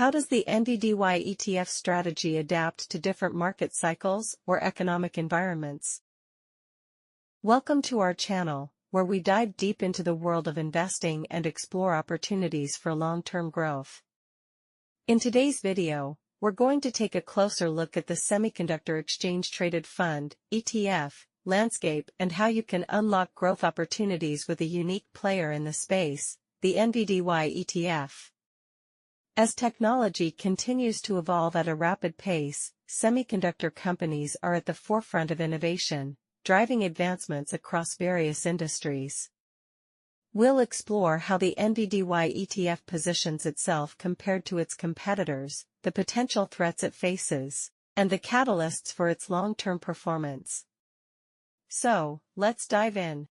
How does the NVDY ETF strategy adapt to different market cycles or economic environments? Welcome to our channel, where we dive deep into the world of investing and explore opportunities for long-term growth. In today's video, we're going to take a closer look at the Semiconductor Exchange Traded Fund (ETF) landscape and how you can unlock growth opportunities with a unique player in the space, the NVDY ETF. As technology continues to evolve at a rapid pace, semiconductor companies are at the forefront of innovation, driving advancements across various industries. We'll explore how the NVDY ETF positions itself compared to its competitors, the potential threats it faces, and the catalysts for its long-term performance. So, let's dive in.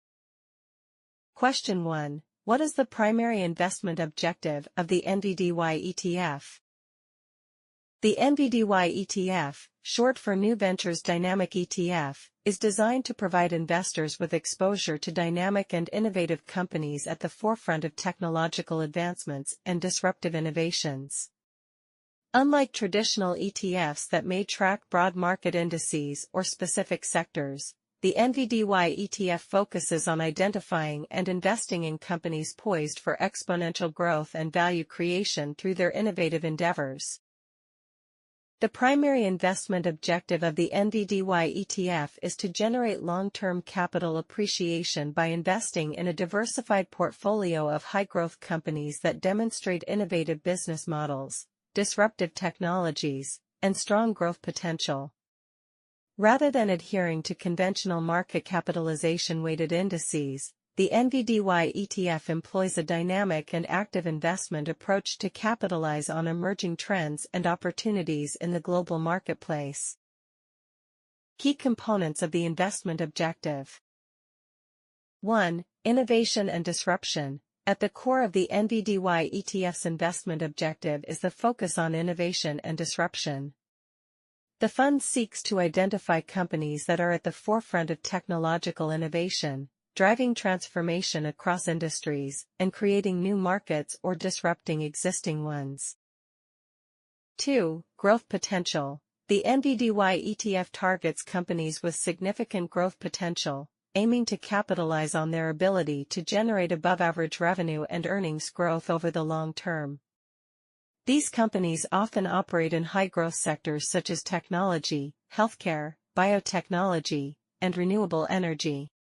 Question 1. What is the primary investment objective of the NVDY ETF? The NVDY ETF, short for New Ventures Dynamic ETF, is designed to provide investors with exposure to dynamic and innovative companies at the forefront of technological advancements and disruptive innovations. Unlike traditional ETFs that may track broad market indices or specific sectors, the NVDY ETF focuses on identifying and investing in companies poised for exponential growth and value creation through their innovative endeavors. The primary investment objective of the NVDY ETF is to generate long-term capital appreciation by investing in a diversified portfolio of high-growth companies that demonstrate innovative business models, disruptive technologies, and strong growth potential. Rather than adhering to conventional market capitalization-weighted indices, the NVDY ETF employs a dynamic and active investment approach to capitalize on emerging trends and opportunities in the global marketplace. Key components of the investment objective. 1. Innovation and disruption. At the core of the NVDY ETF's investment objective is the focus on innovation and disruption. The fund seeks to identify companies that are at the forefront of technological innovation, driving transformation across industries, and creating new markets or disrupting existing ones. 2. Growth potential. The NVDY ETF targets companies with significant growth potential, aiming to capitalize on their ability to generate above-average revenue and earnings growth over the long term. These companies often operate in high-growth sectors such as technology, healthcare, biotechnology, and renewable energy.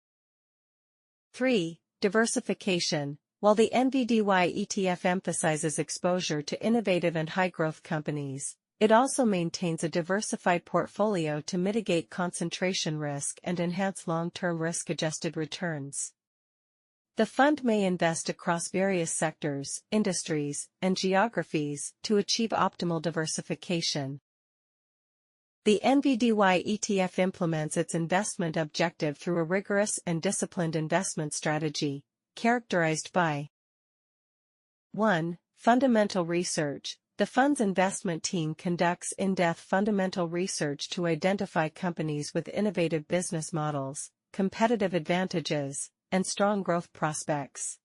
3. Diversification. While the NVDY ETF emphasizes exposure to innovative and high-growth companies, it also maintains a diversified portfolio to mitigate concentration risk and enhance long-term risk-adjusted returns. The fund may invest across various sectors, industries, and geographies to achieve optimal diversification. The NVDY ETF implements its investment objective through a rigorous and disciplined investment strategy, characterized by 1. Fundamental research. The fund's investment team conducts in-depth fundamental research to identify companies with innovative business models, competitive advantages, and strong growth prospects.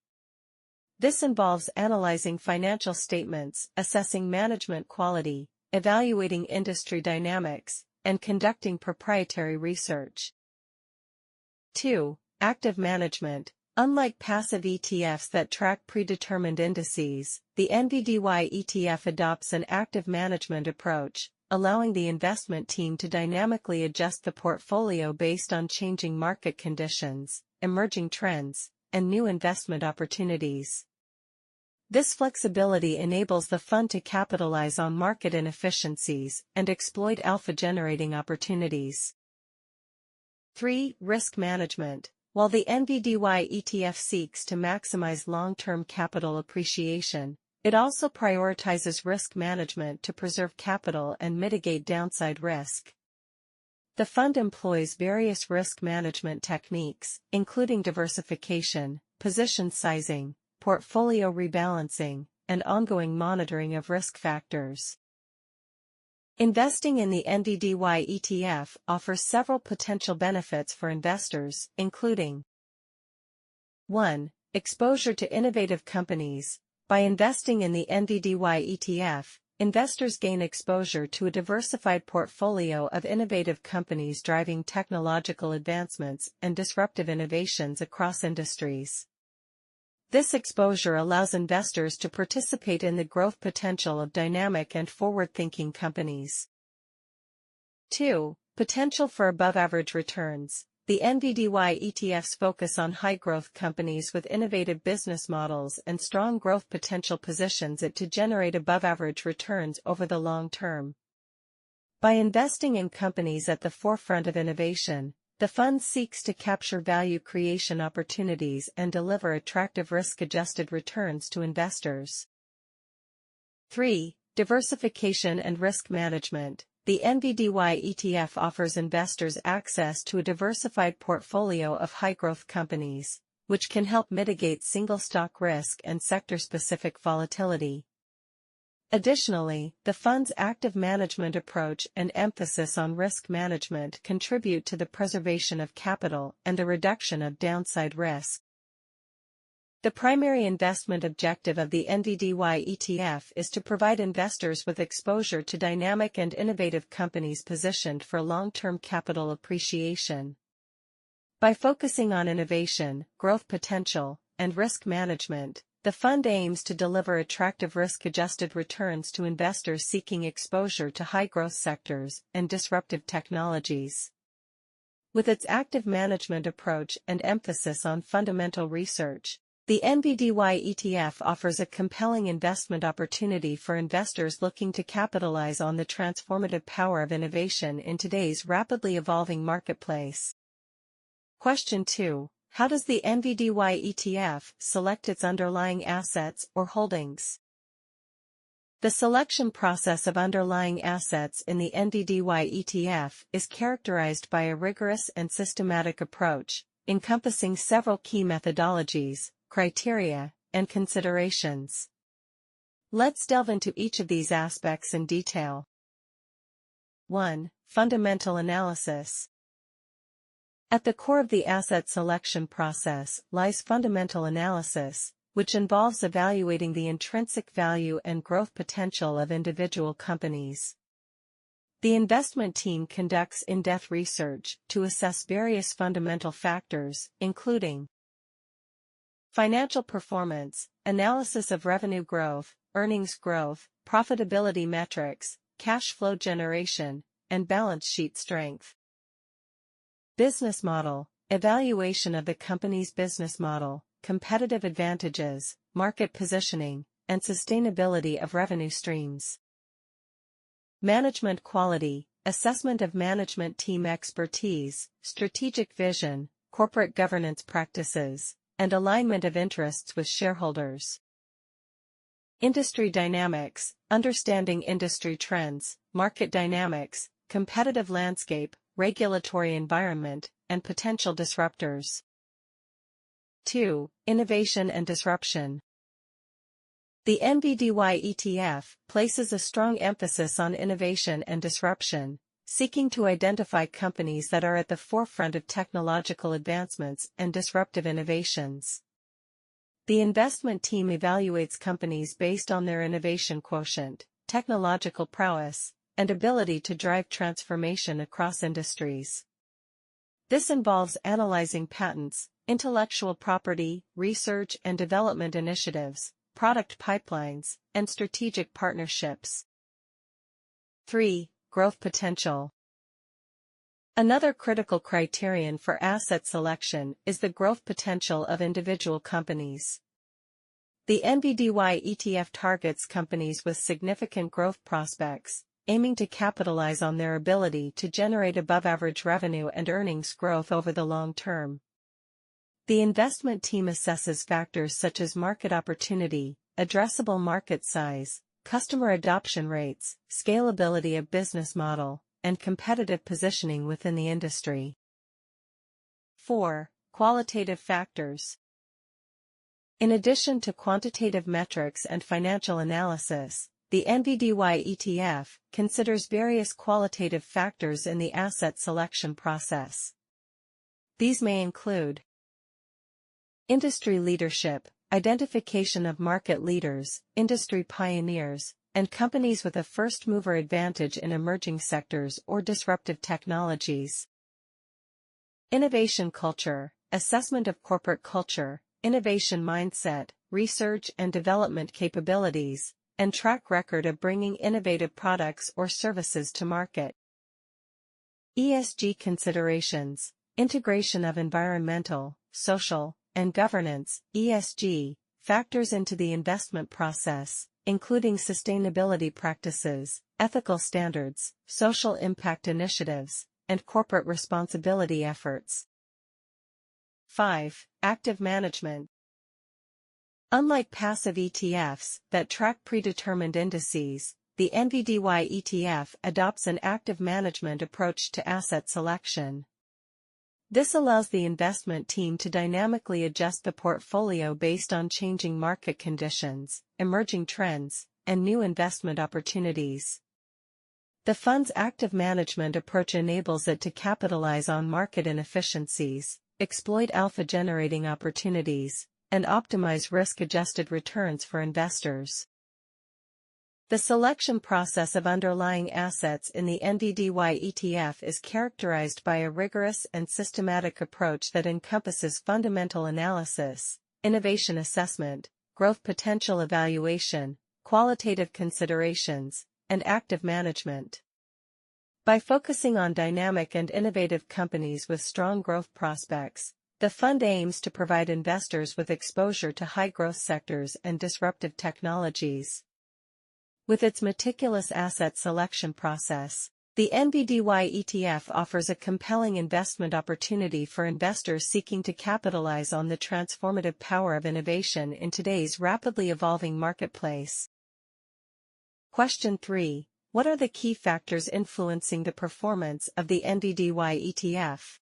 This involves analyzing financial statements, assessing management quality, evaluating industry dynamics, and conducting proprietary research. 2. Active management. Unlike passive ETFs that track predetermined indices, the NVDY ETF adopts an active management approach, allowing the investment team to dynamically adjust the portfolio based on changing market conditions, emerging trends, and new investment opportunities. This flexibility enables the fund to capitalize on market inefficiencies and exploit alpha-generating opportunities. 3. Risk management. While the NVDY ETF seeks to maximize long-term capital appreciation, it also prioritizes risk management to preserve capital and mitigate downside risk. The fund employs various risk management techniques, including diversification, position sizing, portfolio rebalancing, and ongoing monitoring of risk factors. Investing in the NVDY ETF offers several potential benefits for investors, including 1. Exposure to innovative companies. By investing in the NVDY ETF, investors gain exposure to a diversified portfolio of innovative companies driving technological advancements and disruptive innovations across industries. This exposure allows investors to participate in the growth potential of dynamic and forward-thinking companies. 2. Potential for above-average returns. The NVDY ETFs focus on high-growth companies with innovative business models and strong growth potential positions it to generate above-average returns over the long term. By investing in companies at the forefront of innovation, the fund seeks to capture value creation opportunities and deliver attractive risk-adjusted returns to investors. 3. Diversification and risk management. The NVDY ETF offers investors access to a diversified portfolio of high-growth companies, which can help mitigate single-stock risk and sector-specific volatility. Additionally, the fund's active management approach and emphasis on risk management contribute to the preservation of capital and the reduction of downside risk. The primary investment objective of the NVDY ETF is to provide investors with exposure to dynamic and innovative companies positioned for long-term capital appreciation. By focusing on innovation, growth potential, and risk management, the fund aims to deliver attractive risk-adjusted returns to investors seeking exposure to high-growth sectors and disruptive technologies. With its active management approach and emphasis on fundamental research, the NVDY ETF offers a compelling investment opportunity for investors looking to capitalize on the transformative power of innovation in today's rapidly evolving marketplace. Question 2. How does the NVDY ETF select its underlying assets or holdings? The selection process of underlying assets in the NVDY ETF is characterized by a rigorous and systematic approach, encompassing several key methodologies, criteria, and considerations. Let's delve into each of these aspects in detail. 1. Fundamental analysis. At the core of the asset selection process lies fundamental analysis, which involves evaluating the intrinsic value and growth potential of individual companies. The investment team conducts in-depth research to assess various fundamental factors, including financial performance, analysis of revenue growth, earnings growth, profitability metrics, cash flow generation, and balance sheet strength. Business model, evaluation of the company's business model, competitive advantages, market positioning, and sustainability of revenue streams. Management quality, assessment of management team expertise, strategic vision, corporate governance practices, and alignment of interests with shareholders. Industry dynamics, understanding industry trends, market dynamics, competitive landscape, regulatory environment, and potential disruptors. 2. Innovation and disruption. The NVDY ETF places a strong emphasis on innovation and disruption, seeking to identify companies that are at the forefront of technological advancements and disruptive innovations. The investment team evaluates companies based on their innovation quotient, technological prowess, and ability to drive transformation across industries. This involves analyzing patents, intellectual property, research and development initiatives, product pipelines, and strategic partnerships. 3. Growth potential. Another critical criterion for asset selection is the growth potential of individual companies. The NVDY ETF targets companies with significant growth prospects, aiming to capitalize on their ability to generate above-average revenue and earnings growth over the long term. The investment team assesses factors such as market opportunity, addressable market size, customer adoption rates, scalability of business model, and competitive positioning within the industry. 4. Qualitative factors. In addition to quantitative metrics and financial analysis, the NVDY ETF considers various qualitative factors in the asset selection process. These may include industry leadership, identification of market leaders, industry pioneers, and companies with a first-mover advantage in emerging sectors or disruptive technologies. Innovation culture, assessment of corporate culture, innovation mindset, research and development capabilities, and track record of bringing innovative products or services to market. ESG considerations, integration of environmental, social, and governance (ESG) factors into the investment process, including sustainability practices, ethical standards, social impact initiatives, and corporate responsibility efforts. 5. Active management. Unlike passive ETFs that track predetermined indices, the NVDY ETF adopts an active management approach to asset selection. This allows the investment team to dynamically adjust the portfolio based on changing market conditions, emerging trends, and new investment opportunities. The fund's active management approach enables it to capitalize on market inefficiencies, exploit alpha-generating opportunities, and optimize risk-adjusted returns for investors. The selection process of underlying assets in the NVDY ETF is characterized by a rigorous and systematic approach that encompasses fundamental analysis, innovation assessment, growth potential evaluation, qualitative considerations, and active management. By focusing on dynamic and innovative companies with strong growth prospects, the fund aims to provide investors with exposure to high-growth sectors and disruptive technologies. With its meticulous asset selection process, the NVDY ETF offers a compelling investment opportunity for investors seeking to capitalize on the transformative power of innovation in today's rapidly evolving marketplace. Question 3. What are the key factors influencing the performance of the NVDY ETF?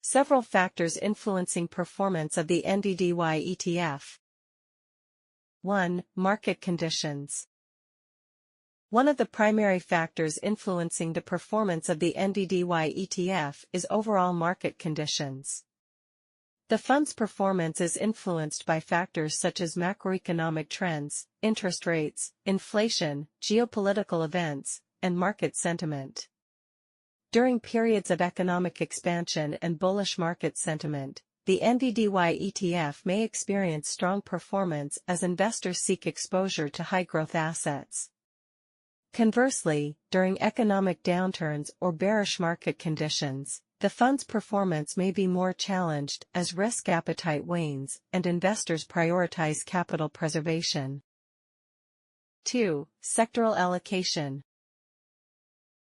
Several factors influencing performance of the NVDY ETF. 1. Market conditions. One of the primary factors influencing the performance of the NVDY ETF is overall market conditions. The fund's performance is influenced by factors such as macroeconomic trends, interest rates, inflation, geopolitical events, and market sentiment. During periods of economic expansion and bullish market sentiment, the NVDY ETF may experience strong performance as investors seek exposure to high-growth assets. Conversely, during economic downturns or bearish market conditions, the fund's performance may be more challenged as risk appetite wanes and investors prioritize capital preservation. 2. Sectoral allocation.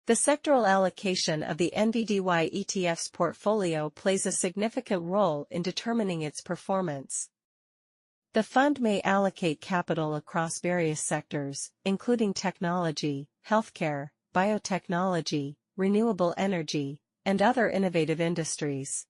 The sectoral allocation of the NVDY ETF's portfolio plays a significant role in determining its performance. The fund may allocate capital across various sectors, including technology, healthcare, biotechnology, renewable energy, and other innovative industries.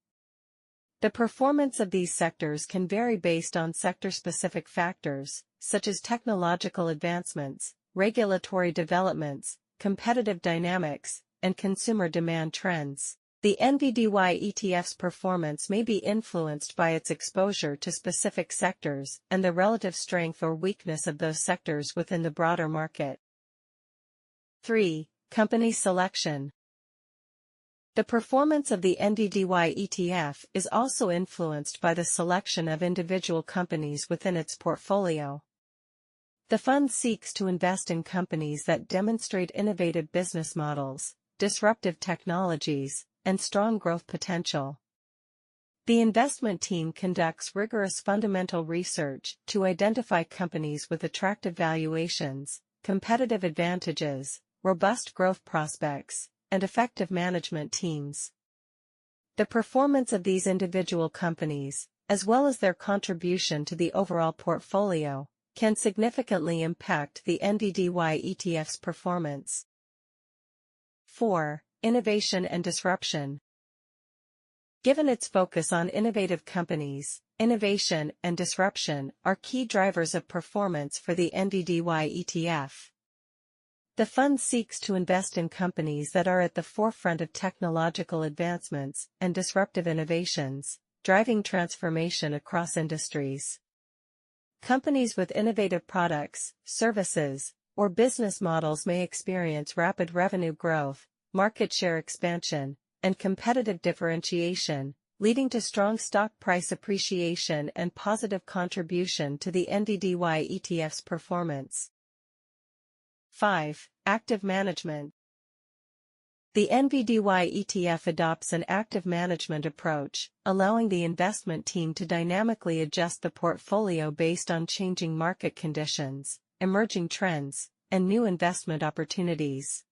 The performance of these sectors can vary based on sector-specific factors, such as technological advancements, regulatory developments, competitive dynamics, and consumer demand trends. The NVDY ETF's performance may be influenced by its exposure to specific sectors and the relative strength or weakness of those sectors within the broader market. 3. Company selection. The performance of the NVDY ETF is also influenced by the selection of individual companies within its portfolio. The fund seeks to invest in companies that demonstrate innovative business models, disruptive technologies, and strong growth potential. The investment team conducts rigorous fundamental research to identify companies with attractive valuations, competitive advantages, robust growth prospects, and effective management teams. The performance of these individual companies, as well as their contribution to the overall portfolio, can significantly impact the NVDY ETF's performance. 4. Innovation and disruption. Given its focus on innovative companies, innovation and disruption are key drivers of performance for the NVDY ETF. The fund seeks to invest in companies that are at the forefront of technological advancements and disruptive innovations, driving transformation across industries. Companies with innovative products, services, or business models may experience rapid revenue growth, market share expansion, and competitive differentiation, leading to strong stock price appreciation and positive contribution to the NVDY ETF's performance. 5. Active management. The NVDY ETF adopts an active management approach, allowing the investment team to dynamically adjust the portfolio based on changing market conditions, emerging trends, and new investment opportunities.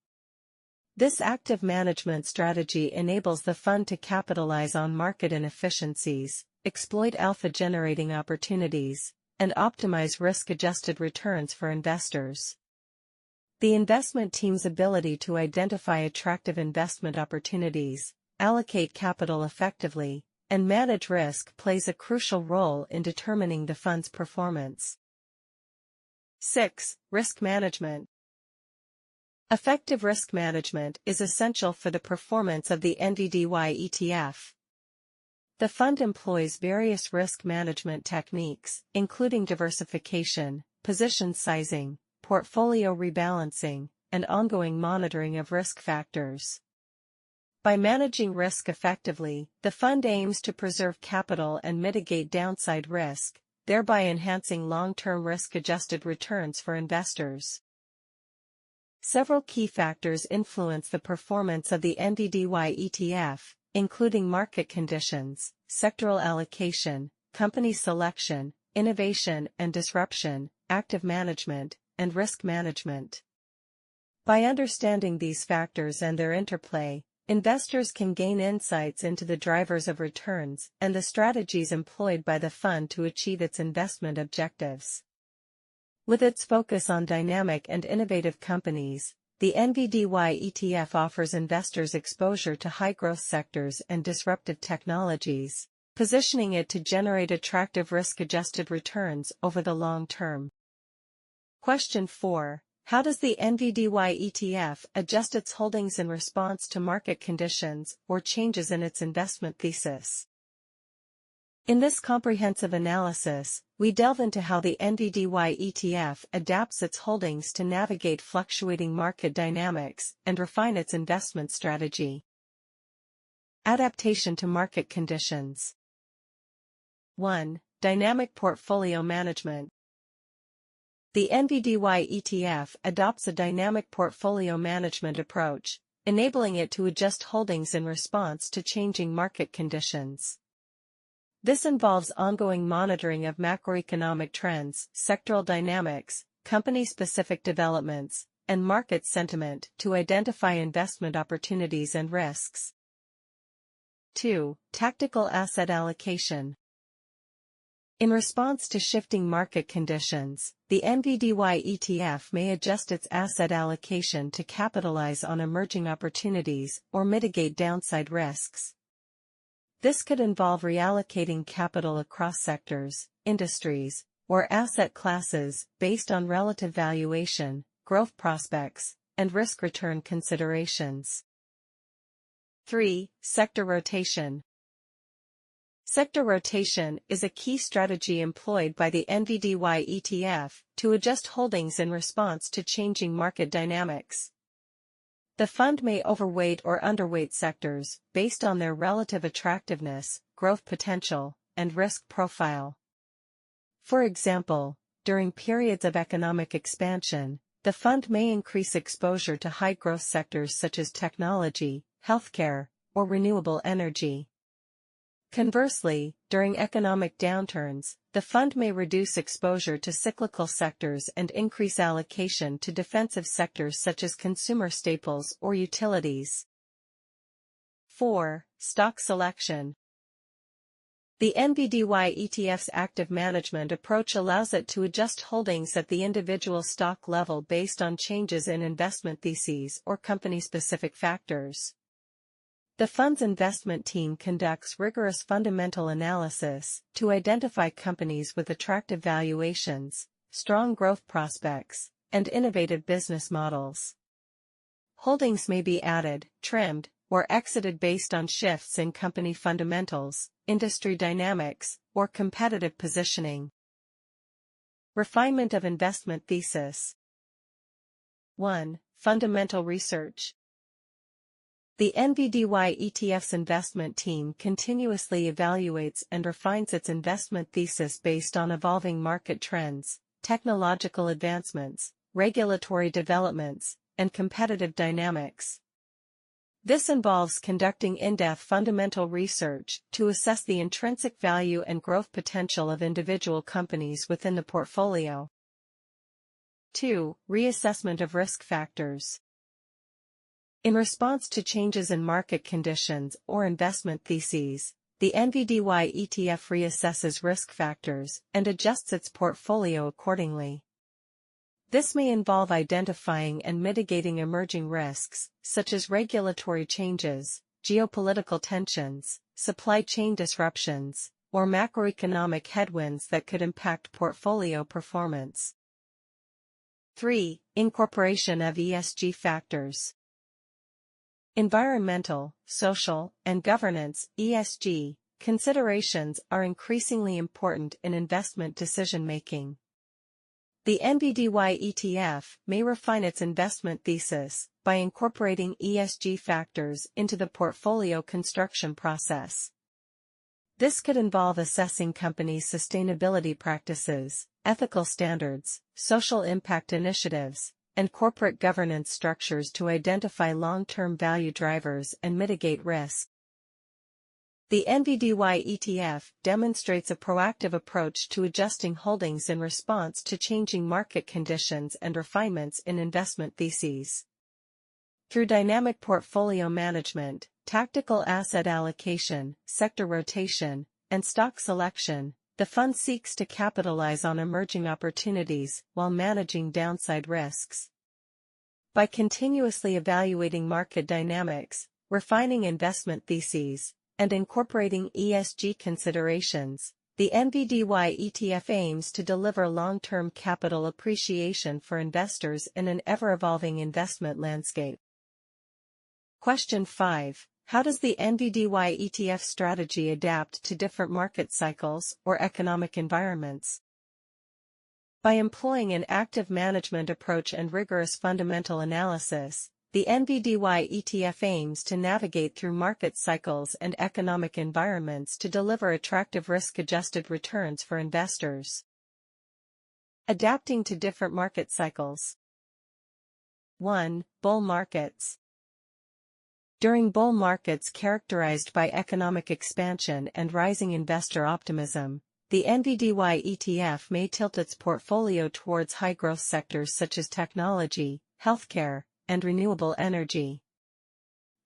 This active management strategy enables the fund to capitalize on market inefficiencies, exploit alpha-generating opportunities, and optimize risk-adjusted returns for investors. The investment team's ability to identify attractive investment opportunities, allocate capital effectively, and manage risk plays a crucial role in determining the fund's performance. 6. Risk management. Effective risk management is essential for the performance of the NVDY ETF. The fund employs various risk management techniques, including diversification, position sizing, portfolio rebalancing, and ongoing monitoring of risk factors. By managing risk effectively, the fund aims to preserve capital and mitigate downside risk, thereby enhancing long-term risk-adjusted returns for investors. Several key factors influence the performance of the NVDY ETF, including market conditions, sectoral allocation, company selection, innovation and disruption, active management, and risk management. By understanding these factors and their interplay, investors can gain insights into the drivers of returns and the strategies employed by the fund to achieve its investment objectives. With its focus on dynamic and innovative companies, the NVDY ETF offers investors exposure to high-growth sectors and disruptive technologies, positioning it to generate attractive risk-adjusted returns over the long term. Question 4. How does the NVDY ETF adjust its holdings in response to market conditions or changes in its investment thesis? In this comprehensive analysis, we delve into how the NVDY ETF adapts its holdings to navigate fluctuating market dynamics and refine its investment strategy. Adaptation to market conditions. 1. Dynamic portfolio management. The NVDY ETF adopts a dynamic portfolio management approach, enabling it to adjust holdings in response to changing market conditions. This involves ongoing monitoring of macroeconomic trends, sectoral dynamics, company-specific developments, and market sentiment to identify investment opportunities and risks. 2. Tactical asset allocation. In response to shifting market conditions, the NVDY ETF may adjust its asset allocation to capitalize on emerging opportunities or mitigate downside risks. This could involve reallocating capital across sectors, industries, or asset classes based on relative valuation, growth prospects, and risk-return considerations. 3. Sector rotation. Sector rotation is a key strategy employed by the NVDY ETF to adjust holdings in response to changing market dynamics. The fund may overweight or underweight sectors based on their relative attractiveness, growth potential, and risk profile. For example, during periods of economic expansion, the fund may increase exposure to high-growth sectors such as technology, healthcare, or renewable energy. Conversely, during economic downturns, the fund may reduce exposure to cyclical sectors and increase allocation to defensive sectors such as consumer staples or utilities. 4. Stock selection. The NVDY ETF's active management approach allows it to adjust holdings at the individual stock level based on changes in investment theses or company-specific factors. The fund's investment team conducts rigorous fundamental analysis to identify companies with attractive valuations, strong growth prospects, and innovative business models. Holdings may be added, trimmed, or exited based on shifts in company fundamentals, industry dynamics, or competitive positioning. Refinement of investment thesis. 1. Fundamental research. The NVDY ETF's investment team continuously evaluates and refines its investment thesis based on evolving market trends, technological advancements, regulatory developments, and competitive dynamics. This involves conducting in-depth fundamental research to assess the intrinsic value and growth potential of individual companies within the portfolio. 2. Reassessment of risk factors. In response to changes in market conditions or investment theses, the NVDY ETF reassesses risk factors and adjusts its portfolio accordingly. This may involve identifying and mitigating emerging risks, such as regulatory changes, geopolitical tensions, supply chain disruptions, or macroeconomic headwinds that could impact portfolio performance. 3. Incorporation of ESG factors. Environmental, social, and governance (ESG) considerations are increasingly important in investment decision-making. The NVDY ETF may refine its investment thesis by incorporating ESG factors into the portfolio construction process. This could involve assessing companies' sustainability practices, ethical standards, social impact initiatives, and corporate governance structures to identify long-term value drivers and mitigate risk. The NVDY ETF demonstrates a proactive approach to adjusting holdings in response to changing market conditions and refinements in investment theses. Through dynamic portfolio management, tactical asset allocation, sector rotation, and stock selection, the fund seeks to capitalize on emerging opportunities while managing downside risks. By continuously evaluating market dynamics, refining investment theses, and incorporating ESG considerations, the NVDY ETF aims to deliver long-term capital appreciation for investors in an ever-evolving investment landscape. Question 5. How does the NVDY ETF strategy adapt to different market cycles or economic environments? By employing an active management approach and rigorous fundamental analysis, the NVDY ETF aims to navigate through market cycles and economic environments to deliver attractive risk-adjusted returns for investors. Adapting to different market cycles. 1. Bull markets. During bull markets characterized by economic expansion and rising investor optimism, the NVDY ETF may tilt its portfolio towards high-growth sectors such as technology, healthcare, and renewable energy.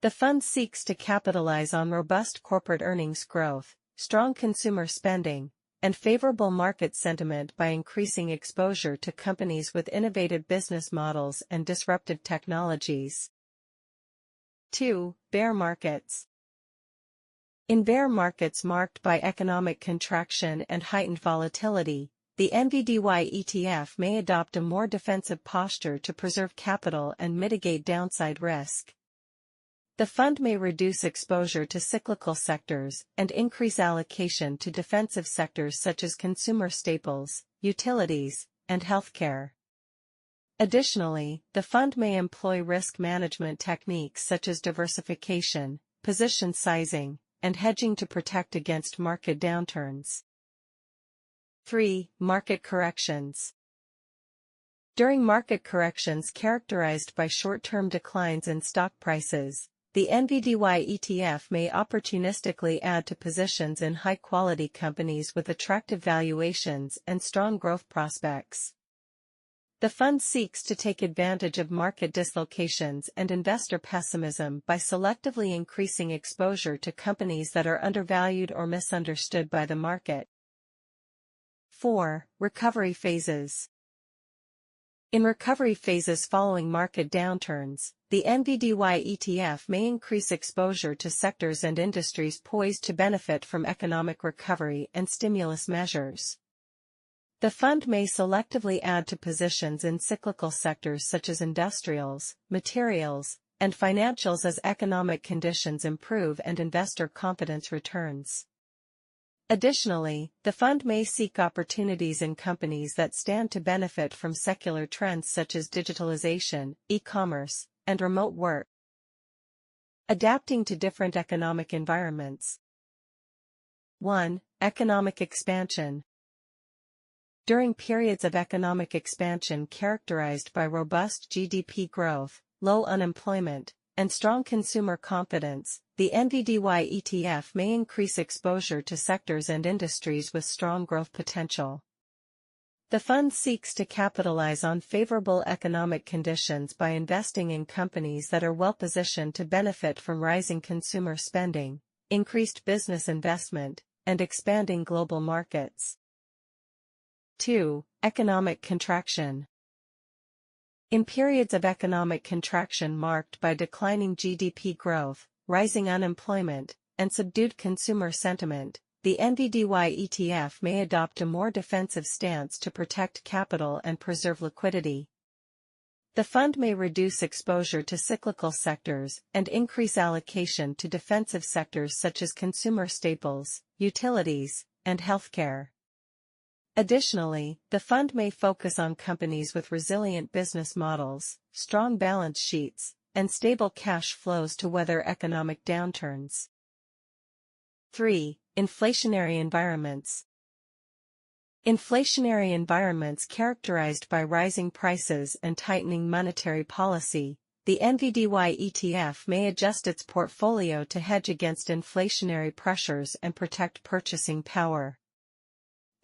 The fund seeks to capitalize on robust corporate earnings growth, strong consumer spending, and favorable market sentiment by increasing exposure to companies with innovative business models and disruptive technologies. 2. Bear markets. In bear markets marked by economic contraction and heightened volatility, the NVDY ETF may adopt a more defensive posture to preserve capital and mitigate downside risk. The fund may reduce exposure to cyclical sectors and increase allocation to defensive sectors such as consumer staples, utilities, and healthcare. Additionally, the fund may employ risk management techniques such as diversification, position sizing, and hedging to protect against market downturns. 3. Market corrections. During market corrections characterized by short-term declines in stock prices, the NVDY ETF may opportunistically add to positions in high-quality companies with attractive valuations and strong growth prospects. The fund seeks to take advantage of market dislocations and investor pessimism by selectively increasing exposure to companies that are undervalued or misunderstood by the market. 4. Recovery phases. In recovery phases following market downturns, the NVDY ETF may increase exposure to sectors and industries poised to benefit from economic recovery and stimulus measures. The fund may selectively add to positions in cyclical sectors such as industrials, materials, and financials as economic conditions improve and investor confidence returns. Additionally, the fund may seek opportunities in companies that stand to benefit from secular trends such as digitalization, e-commerce, and remote work. Adapting to different economic environments. 1. Economic expansion. During periods of economic expansion characterized by robust GDP growth, low unemployment, and strong consumer confidence, the NVDY ETF may increase exposure to sectors and industries with strong growth potential. The fund seeks to capitalize on favorable economic conditions by investing in companies that are well-positioned to benefit from rising consumer spending, increased business investment, and expanding global markets. 2. Economic contraction. In periods of economic contraction marked by declining GDP growth, rising unemployment, and subdued consumer sentiment, the NVDY ETF may adopt a more defensive stance to protect capital and preserve liquidity. The fund may reduce exposure to cyclical sectors and increase allocation to defensive sectors such as consumer staples, utilities, and healthcare. Additionally, the fund may focus on companies with resilient business models, strong balance sheets, and stable cash flows to weather economic downturns. 3. Inflationary environments. Inflationary environments characterized by rising prices and tightening monetary policy, the NVDY ETF may adjust its portfolio to hedge against inflationary pressures and protect purchasing power.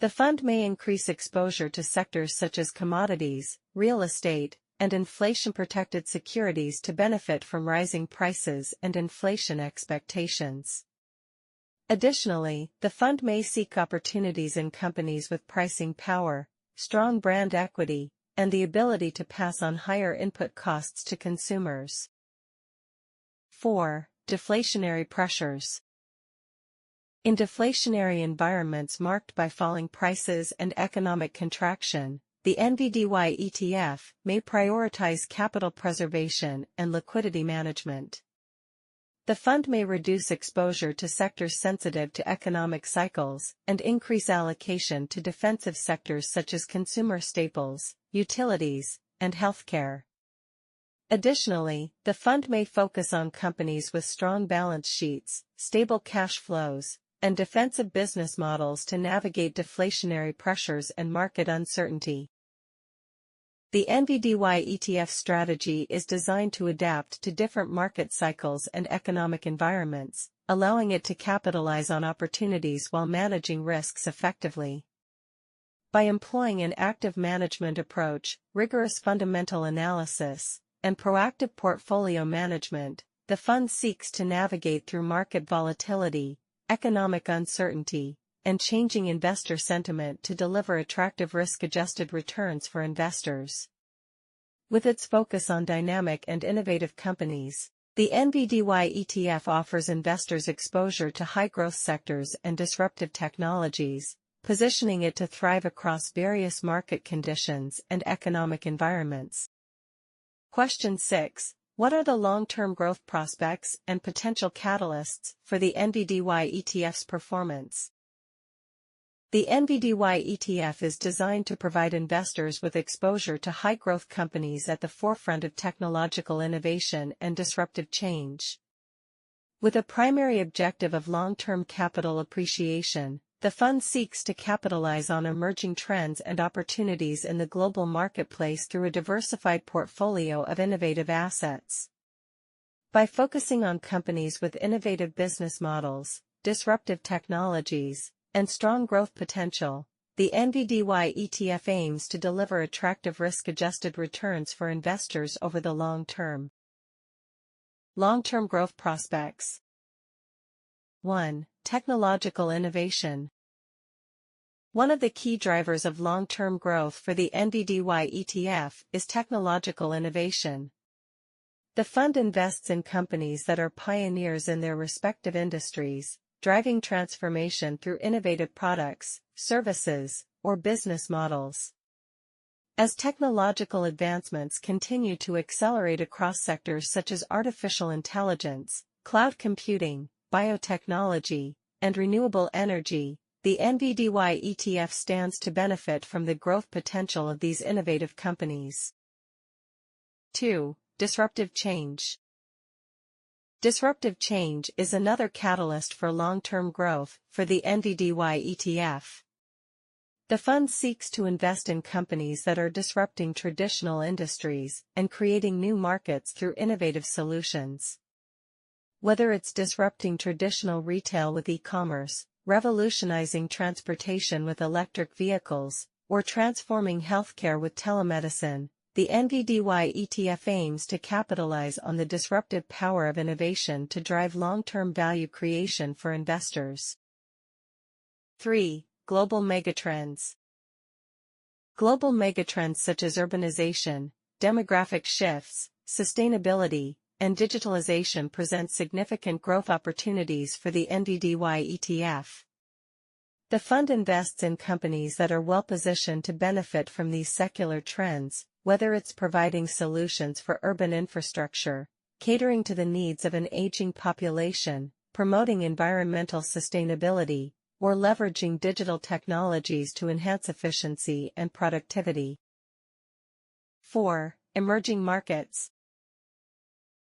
The fund may increase exposure to sectors such as commodities, real estate, and inflation-protected securities to benefit from rising prices and inflation expectations. Additionally, the fund may seek opportunities in companies with pricing power, strong brand equity, and the ability to pass on higher input costs to consumers. 4. Deflationary pressures. In deflationary environments marked by falling prices and economic contraction, the NVDY ETF may prioritize capital preservation and liquidity management. The fund may reduce exposure to sectors sensitive to economic cycles and increase allocation to defensive sectors such as consumer staples, utilities, and healthcare. Additionally, the fund may focus on companies with strong balance sheets, stable cash flows, and defensive business models to navigate deflationary pressures and market uncertainty. The NVDY ETF strategy is designed to adapt to different market cycles and economic environments, allowing it to capitalize on opportunities while managing risks effectively. By employing an active management approach, rigorous fundamental analysis, and proactive portfolio management, the fund seeks to navigate through market volatility, economic uncertainty, and changing investor sentiment to deliver attractive risk-adjusted returns for investors. With its focus on dynamic and innovative companies, the NVDY ETF offers investors exposure to high-growth sectors and disruptive technologies, positioning it to thrive across various market conditions and economic environments. Question 6. What are the long-term growth prospects and potential catalysts for the NVDY ETF's performance? The NVDY ETF is designed to provide investors with exposure to high-growth companies at the forefront of technological innovation and disruptive change. With a primary objective of long-term capital appreciation, the fund seeks to capitalize on emerging trends and opportunities in the global marketplace through a diversified portfolio of innovative assets. By focusing on companies with innovative business models, disruptive technologies, and strong growth potential, the NVDY ETF aims to deliver attractive risk-adjusted returns for investors over the long term. Long-term growth prospects. 1. Technological innovation. One of the key drivers of long-term growth for the NVDY ETF is technological innovation. The fund invests in companies that are pioneers in their respective industries, driving transformation through innovative products, services, or business models. As technological advancements continue to accelerate across sectors such as artificial intelligence, cloud computing, biotechnology, and renewable energy, the NVDY ETF stands to benefit from the growth potential of these innovative companies. 2. Disruptive change. Disruptive change is another catalyst for long-term growth for the NVDY ETF. The fund seeks to invest in companies that are disrupting traditional industries and creating new markets through innovative solutions. Whether it's disrupting traditional retail with e-commerce, revolutionizing transportation with electric vehicles, or transforming healthcare with telemedicine, the NVDY ETF aims to capitalize on the disruptive power of innovation to drive long-term value creation for investors. 3. Global megatrends. Global megatrends such as urbanization, demographic shifts, sustainability, and digitalization present significant growth opportunities for the NVDY ETF. The fund invests in companies that are well-positioned to benefit from these secular trends, whether it's providing solutions for urban infrastructure, catering to the needs of an aging population, promoting environmental sustainability, or leveraging digital technologies to enhance efficiency and productivity. 4. Emerging markets.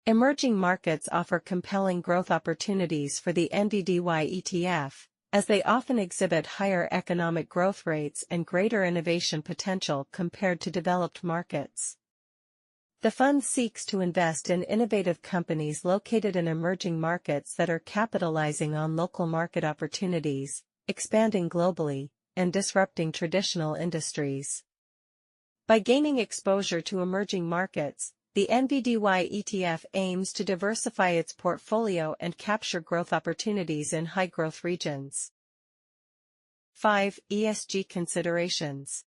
Emerging markets offer compelling growth opportunities for the NVDY ETF, as they often exhibit higher economic growth rates and greater innovation potential compared to developed markets. The fund seeks to invest in innovative companies located in emerging markets that are capitalizing on local market opportunities, expanding globally, and disrupting traditional industries. By gaining exposure to emerging markets, the NVDY ETF aims to diversify its portfolio and capture growth opportunities in high-growth regions. 5. ESG considerations.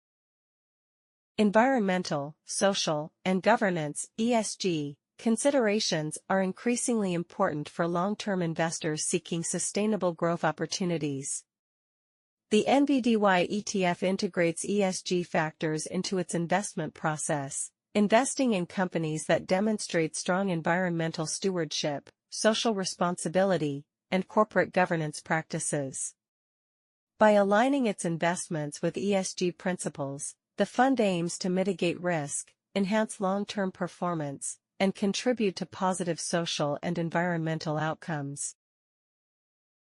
Environmental, social, and governance (ESG) considerations are increasingly important for long-term investors seeking sustainable growth opportunities. The NVDY ETF integrates ESG factors into its investment process, investing in companies that demonstrate strong environmental stewardship, social responsibility, and corporate governance practices. By aligning its investments with ESG principles, the fund aims to mitigate risk, enhance long-term performance, and contribute to positive social and environmental outcomes.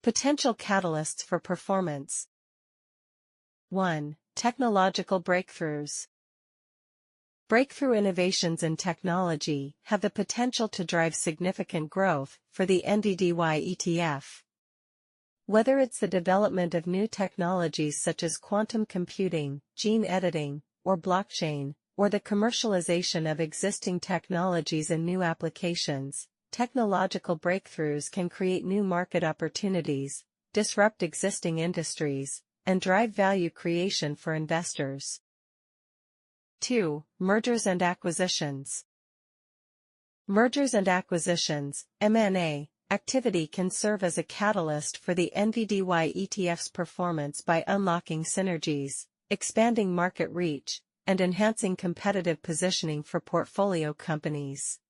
Potential catalysts for performance. 1. Technological breakthroughs. Breakthrough innovations in technology have the potential to drive significant growth for the NVDY ETF. Whether it's the development of new technologies such as quantum computing, gene editing, or blockchain, or the commercialization of existing technologies and new applications, technological breakthroughs can create new market opportunities, disrupt existing industries, and drive value creation for investors. 2. Mergers and acquisitions. Mergers and acquisitions, M&A, activity can serve as a catalyst for the NVDY ETF's performance by unlocking synergies, expanding market reach, and enhancing competitive positioning for portfolio companies.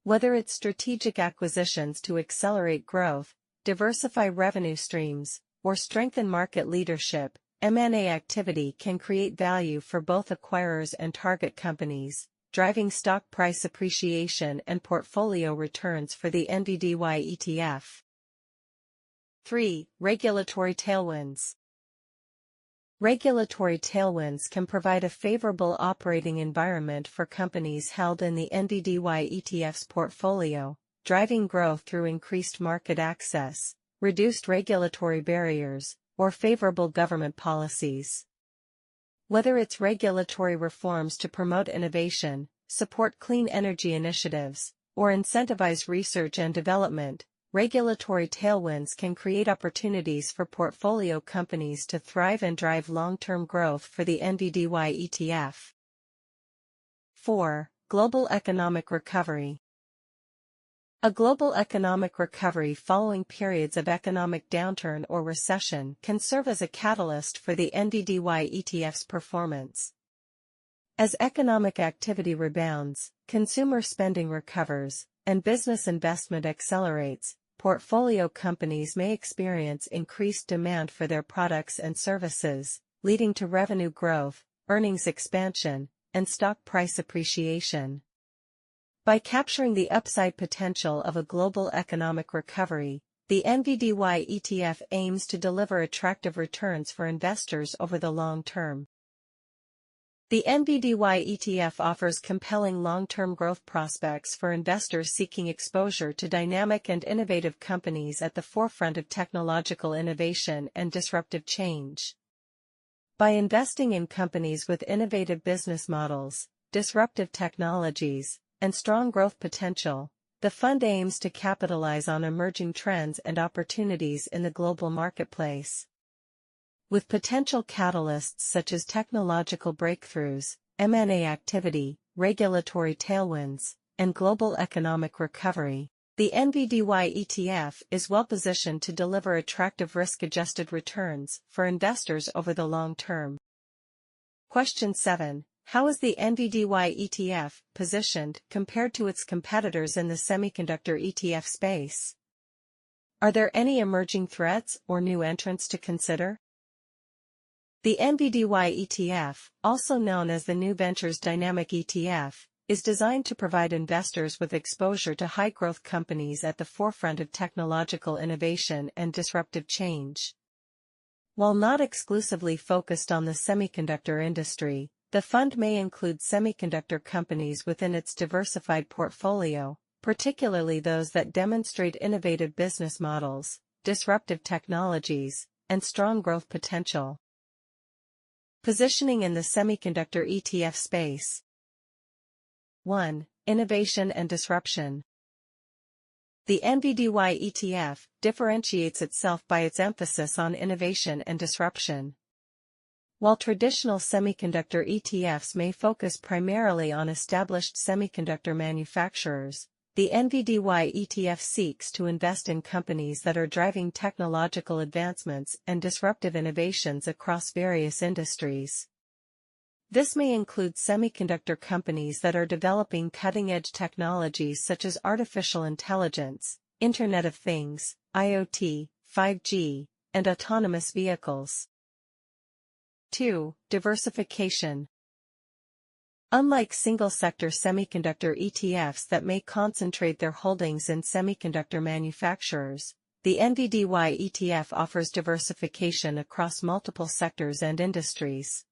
Whether it's strategic acquisitions to accelerate growth, diversify revenue streams, or strengthen market leadership, M&A activity can create value for both acquirers and target companies, driving stock price appreciation and portfolio returns for the NVDY ETF. 3. Regulatory tailwinds. Regulatory tailwinds can provide a favorable operating environment for companies held in the NVDY ETF's portfolio, driving growth through increased market access, reduced regulatory barriers, or favorable government policies. Whether it's regulatory reforms to promote innovation, support clean energy initiatives, or incentivize research and development, regulatory tailwinds can create opportunities for portfolio companies to thrive and drive long-term growth for the NVDY ETF. 4. Global economic recovery. A global economic recovery following periods of economic downturn or recession can serve as a catalyst for the NVDY ETF's performance. As economic activity rebounds, consumer spending recovers, and business investment accelerates, portfolio companies may experience increased demand for their products and services, leading to revenue growth, earnings expansion, and stock price appreciation. By capturing the upside potential of a global economic recovery, the NVDY ETF aims to deliver attractive returns for investors over the long term. The NVDY ETF offers compelling long-term growth prospects for investors seeking exposure to dynamic and innovative companies at the forefront of technological innovation and disruptive change. By investing in companies with innovative business models, disruptive technologies, and strong growth potential, the fund aims to capitalize on emerging trends and opportunities in the global marketplace. With potential catalysts such as technological breakthroughs, M&A activity, regulatory tailwinds, and global economic recovery, the NVDY ETF is well-positioned to deliver attractive risk-adjusted returns for investors over the long term. Question 7. How is the NVDY ETF positioned compared to its competitors in the semiconductor ETF space? Are there any emerging threats or new entrants to consider? The NVDY ETF, also known as the New Ventures Dynamic ETF, is designed to provide investors with exposure to high-growth companies at the forefront of technological innovation and disruptive change. While not exclusively focused on the semiconductor industry, the fund may include semiconductor companies within its diversified portfolio, particularly those that demonstrate innovative business models, disruptive technologies, and strong growth potential. Positioning in the semiconductor ETF space. 1. Innovation and disruption. The NVDY ETF differentiates itself by its emphasis on innovation and disruption. While traditional semiconductor ETFs may focus primarily on established semiconductor manufacturers, the NVDY ETF seeks to invest in companies that are driving technological advancements and disruptive innovations across various industries. This may include semiconductor companies that are developing cutting-edge technologies such as artificial intelligence, Internet of Things, IoT, 5G, and autonomous vehicles. 2. Diversification. Unlike single-sector semiconductor ETFs that may concentrate their holdings in semiconductor manufacturers, the NVDY ETF offers diversification across multiple sectors and industries.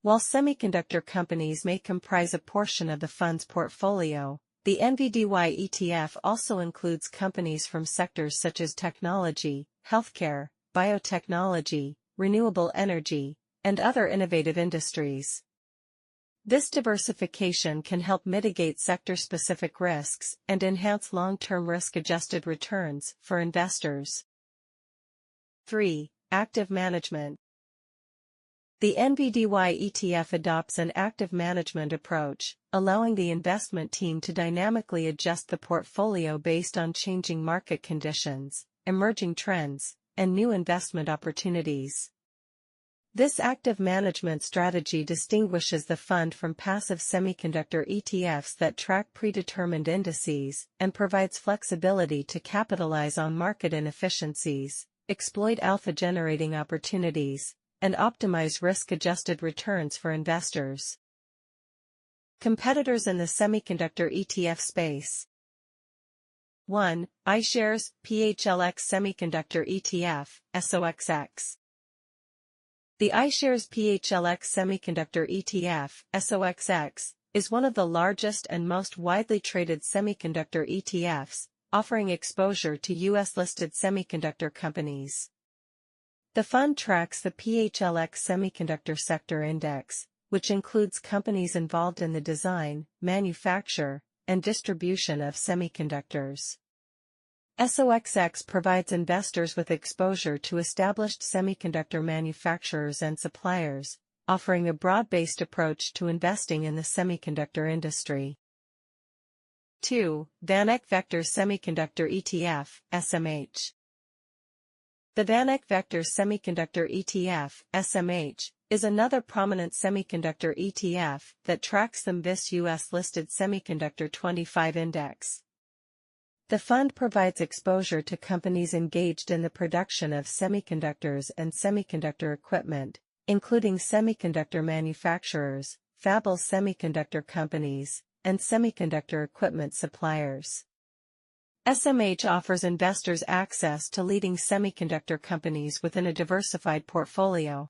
While semiconductor companies may comprise a portion of the fund's portfolio, the NVDY ETF also includes companies from sectors such as technology, healthcare, biotechnology, renewable energy, and other innovative industries. This diversification can help mitigate sector-specific risks and enhance long-term risk-adjusted returns for investors. 3. Active management. The NVDY ETF adopts an active management approach, allowing the investment team to dynamically adjust the portfolio based on changing market conditions, emerging trends, and new investment opportunities. This active management strategy distinguishes the fund from passive semiconductor ETFs that track predetermined indices and provides flexibility to capitalize on market inefficiencies, exploit alpha-generating opportunities, and optimize risk-adjusted returns for investors. Competitors in the semiconductor ETF space. 1. iShares PHLX Semiconductor ETF, SOXX. The iShares PHLX Semiconductor ETF, SOXX, is one of the largest and most widely traded semiconductor ETFs, offering exposure to U.S.-listed semiconductor companies. The fund tracks the PHLX Semiconductor Sector Index, which includes companies involved in the design, manufacture, and distribution of semiconductors. SOXX provides investors with exposure to established semiconductor manufacturers and suppliers, offering a broad-based approach to investing in the semiconductor industry. 2. VanEck Vector Semiconductor ETF, SMH. The VanEck Vector Semiconductor ETF, SMH, is another prominent semiconductor ETF that tracks the MVIS US-listed Semiconductor 25 Index. The fund provides exposure to companies engaged in the production of semiconductors and semiconductor equipment, including semiconductor manufacturers, fabless semiconductor companies, and semiconductor equipment suppliers. SMH offers investors access to leading semiconductor companies within a diversified portfolio.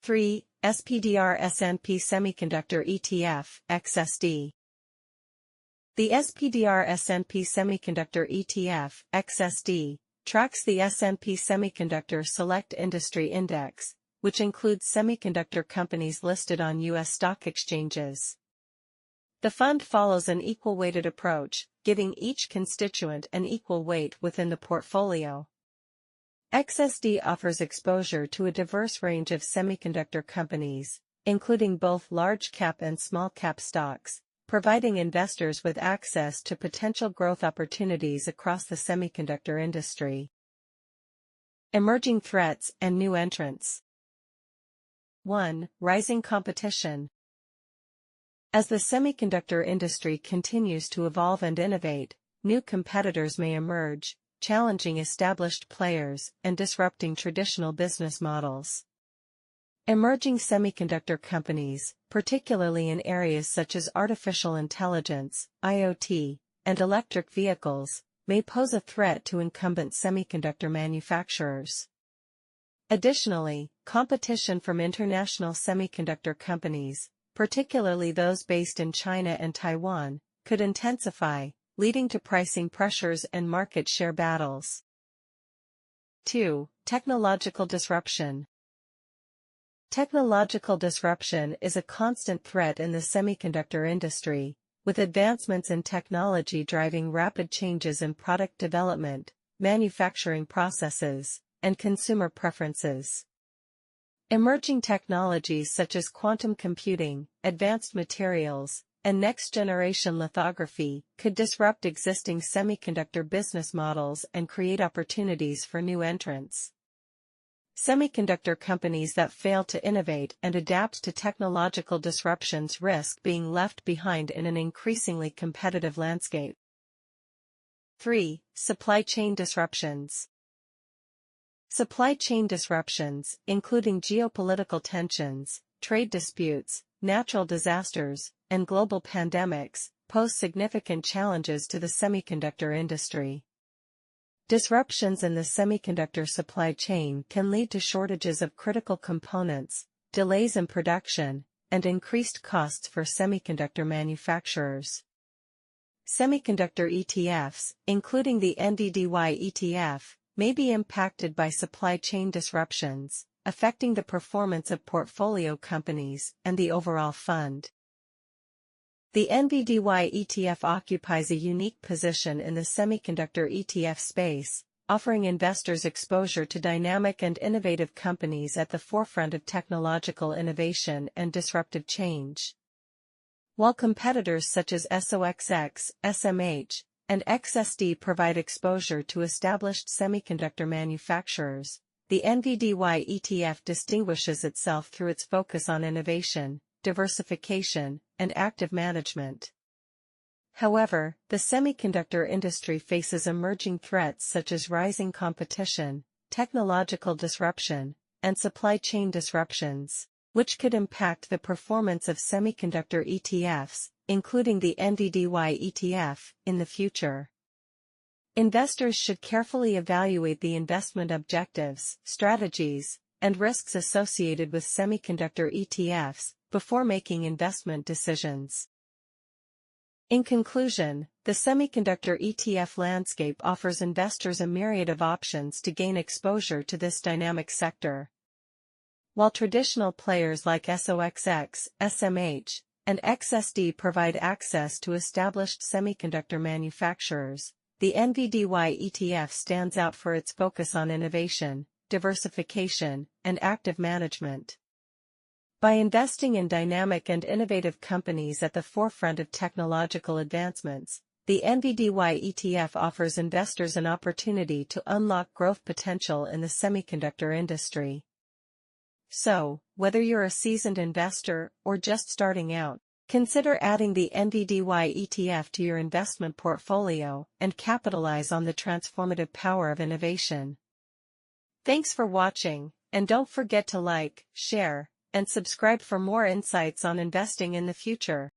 3. SPDR S&P Semiconductor ETF, XSD. The SPDR S&P Semiconductor ETF, XSD, tracks the S&P Semiconductor Select Industry Index, which includes semiconductor companies listed on U.S. stock exchanges. The fund follows an equal-weighted approach, giving each constituent an equal weight within the portfolio. XSD offers exposure to a diverse range of semiconductor companies, including both large-cap and small-cap stocks, providing investors with access to potential growth opportunities across the semiconductor industry. Emerging threats and new entrants. 1. Rising competition. As the semiconductor industry continues to evolve and innovate, new competitors may emerge, challenging established players and disrupting traditional business models. Emerging semiconductor companies, particularly in areas such as artificial intelligence, IoT, and electric vehicles, may pose a threat to incumbent semiconductor manufacturers. Additionally, competition from international semiconductor companies, particularly those based in China and Taiwan, could intensify, leading to pricing pressures and market share battles. 2. Technological disruption. Technological disruption is a constant threat in the semiconductor industry, with advancements in technology driving rapid changes in product development, manufacturing processes, and consumer preferences. Emerging technologies such as quantum computing, advanced materials, and next-generation lithography could disrupt existing semiconductor business models and create opportunities for new entrants. Semiconductor companies that fail to innovate and adapt to technological disruptions risk being left behind in an increasingly competitive landscape. 3. Supply chain disruptions. Supply chain disruptions, including geopolitical tensions, trade disputes, natural disasters, and global pandemics, pose significant challenges to the semiconductor industry. Disruptions in the semiconductor supply chain can lead to shortages of critical components, delays in production, and increased costs for semiconductor manufacturers. Semiconductor ETFs, including the NVDY ETF, may be impacted by supply chain disruptions, affecting the performance of portfolio companies and the overall fund. The NVDY ETF occupies a unique position in the semiconductor ETF space, offering investors exposure to dynamic and innovative companies at the forefront of technological innovation and disruptive change. While competitors such as SOXX, SMH, and XSD provide exposure to established semiconductor manufacturers, the NVDY ETF distinguishes itself through its focus on innovation, diversification, and active management. However, the semiconductor industry faces emerging threats such as rising competition, technological disruption, and supply chain disruptions, which could impact the performance of semiconductor ETFs, including the NVDY ETF, in the future. Investors should carefully evaluate the investment objectives, strategies, and risks associated with semiconductor ETFs before making investment decisions. In conclusion, the semiconductor ETF landscape offers investors a myriad of options to gain exposure to this dynamic sector. While traditional players like SOXX, SMH, and XSD provide access to established semiconductor manufacturers, the NVDY ETF stands out for its focus on innovation, diversification, and active management. By investing in dynamic and innovative companies at the forefront of technological advancements, the NVDY ETF offers investors an opportunity to unlock growth potential in the semiconductor industry. So, whether you're a seasoned investor or just starting out, Consider adding the NVDY ETF to your investment portfolio and capitalize on the transformative power of innovation. Thanks for watching, and don't forget to like, share, and subscribe for more insights on investing in the future.